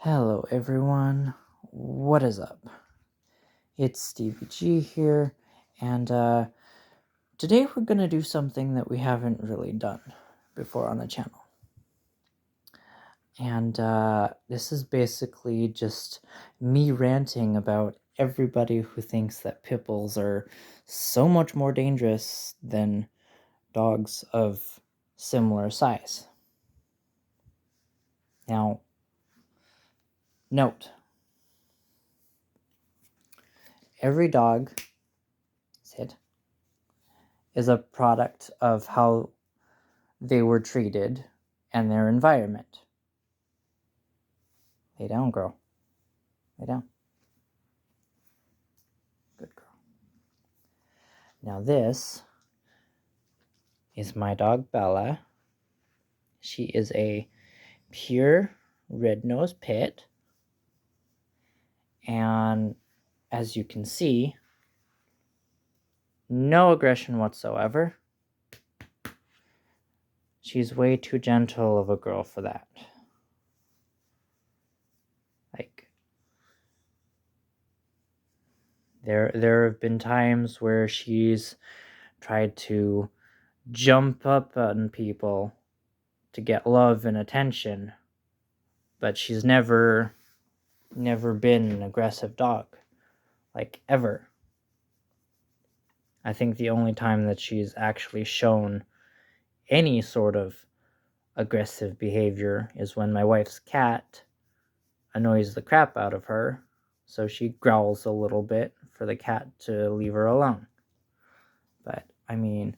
Hello everyone, what is up? It's Stevie G here, and today we're gonna do something that we haven't really done before on the channel. And this is basically just me ranting about everybody who thinks that pitbulls are so much more dangerous than dogs of similar size. Now, note, every dog is a product of how they were treated and their environment. Lay down, girl. Lay down. Good girl. Now this is my dog Bella. She is a pure red-nosed pit. And as you can see, no aggression whatsoever. She's way too gentle of a girl for that. Like, there have been times where she's tried to jump up on people to get love and attention, but she's never been an aggressive dog, like, ever. I think the only time that she's actually shown any sort of aggressive behavior is when my wife's cat annoys the crap out of her, so she growls a little bit for the cat to leave her alone. But I mean,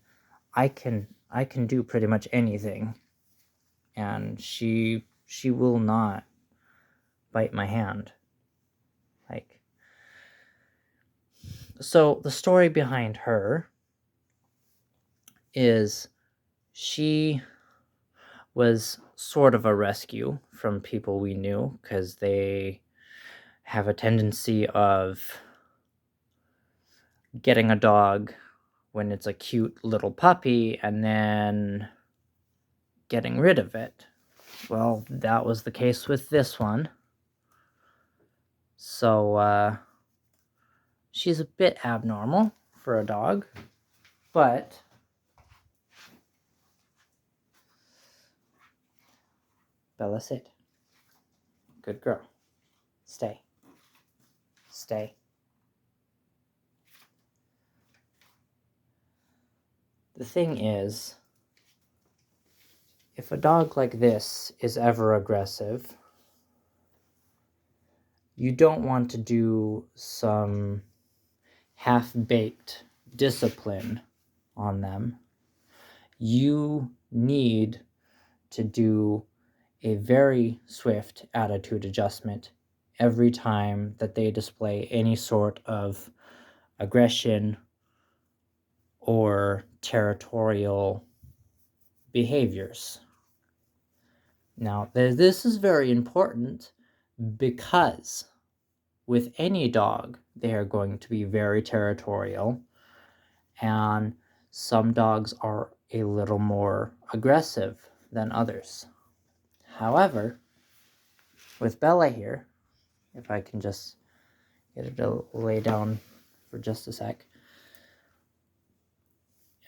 I can do pretty much anything, and she will not bite my hand. Like, so the story behind her is she was sort of a rescue from people we knew, because they have a tendency of getting a dog when it's a cute little puppy and then getting rid of it. Well, that was the case with this one. So, she's a bit abnormal for a dog, but Bella, sit. Good girl. Stay. Stay. The thing is, if a dog like this is ever aggressive, you don't want to do some half-baked discipline on them. You need to do a very swift attitude adjustment every time that they display any sort of aggression or territorial behaviors. Now, this is very important because with any dog, they are going to be very territorial, and some dogs are a little more aggressive than others. However, with Bella here, if I can just get her to lay down for just a sec,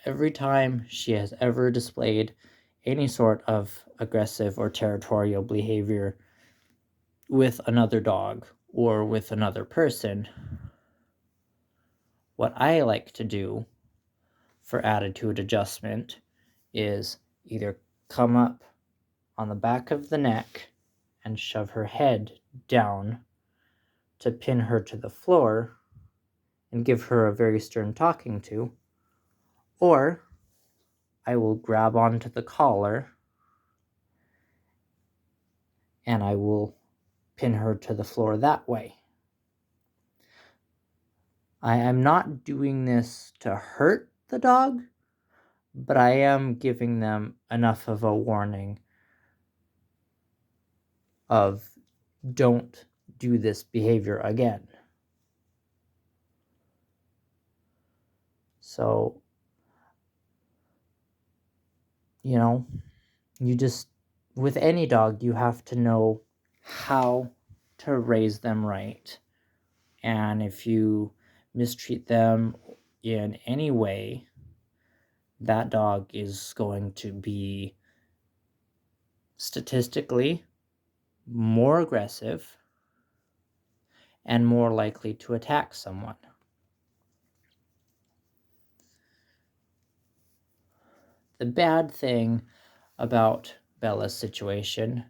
every time she has ever displayed any sort of aggressive or territorial behavior with another dog or with another person, what I like to do for attitude adjustment is either come up on the back of the neck and shove her head down to pin her to the floor and give her a very stern talking to, or I will grab onto the collar and I will pin her to the floor that way. I am not doing this to hurt the dog, but I am giving them enough of a warning of don't do this behavior again. So, you just, with any dog, you have to know how to raise them right. And if you mistreat them in any way, that dog is going to be statistically more aggressive and more likely to attack someone. The bad thing about Bella's situation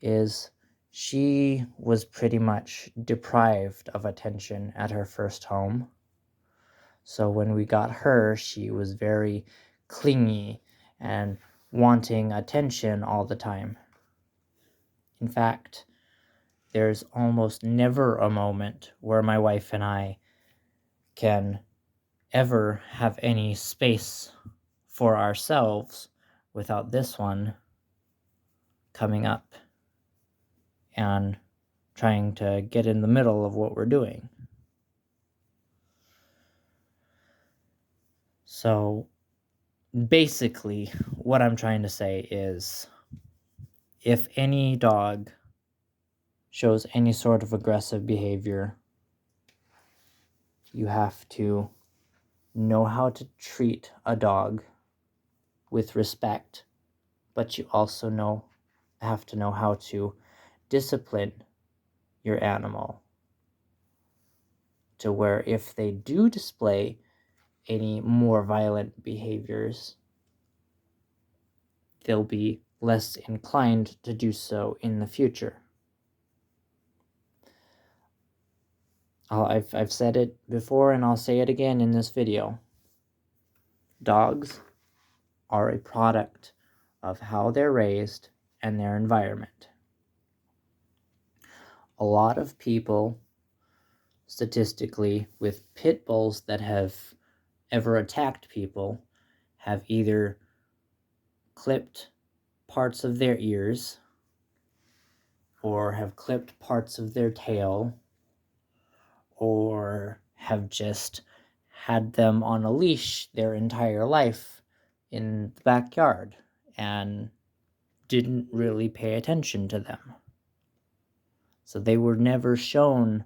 is she was pretty much deprived of attention at her first home. So when we got her, she was very clingy and wanting attention all the time. In fact, there's almost never a moment where my wife and I can ever have any space for ourselves without this one coming up and trying to get in the middle of what we're doing. So basically, what I'm trying to say is, if any dog shows any sort of aggressive behavior, you have to know how to treat a dog with respect, but you also have to know how to discipline your animal to where if they do display any more violent behaviors, they'll be less inclined to do so in the future. I've said it before and I'll say it again in this video. Dogs are a product of how they're raised and their environment. A lot of people, statistically, with pit bulls that have ever attacked people have either clipped parts of their ears or have clipped parts of their tail or have just had them on a leash their entire life in the backyard and didn't really pay attention to them. So they were never shown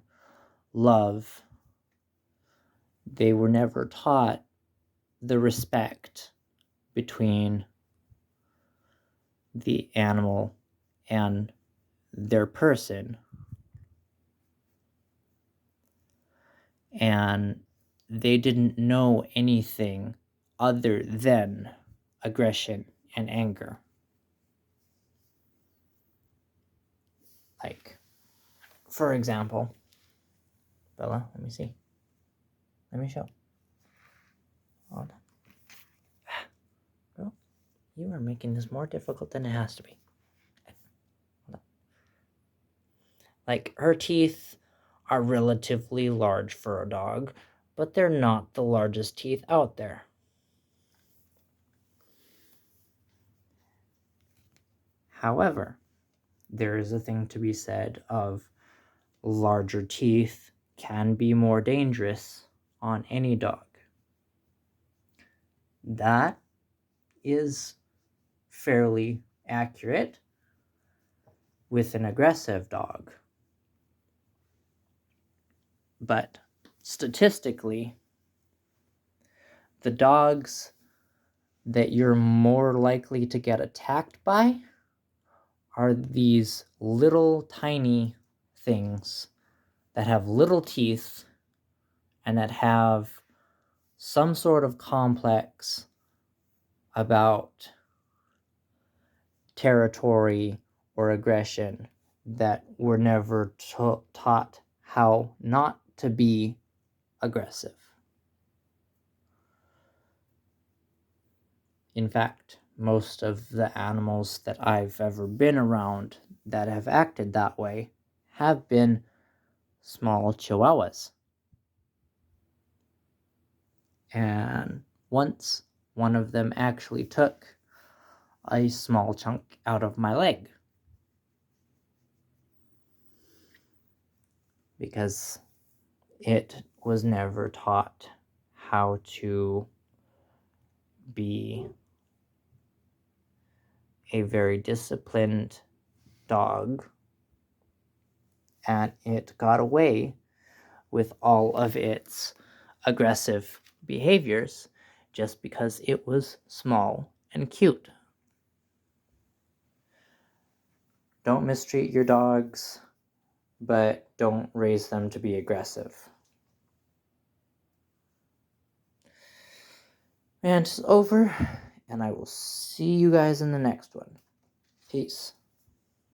love. They were never taught the respect between the animal and their person. And they didn't know anything other than aggression and anger. Like, for example, Bella, let me see. Let me show. Hold on. Girl, you are making this more difficult than it has to be. Hold on. Like, her teeth are relatively large for a dog, but they're not the largest teeth out there. However, there is a thing to be said of larger teeth can be more dangerous on any dog. That is fairly accurate with an aggressive dog. But statistically, the dogs that you're more likely to get attacked by are these little tiny things that have little teeth and that have some sort of complex about territory or aggression that were never taught how not to be aggressive. In fact, most of the animals that I've ever been around that have acted that way have been small chihuahuas. And once, one of them actually took a small chunk out of my leg. Because it was never taught how to be a very disciplined dog and it got away with all of its aggressive behaviors just because it was small and cute. Don't mistreat your dogs, but don't raise them to be aggressive. Rant is over, and I will see you guys in the next one. Peace.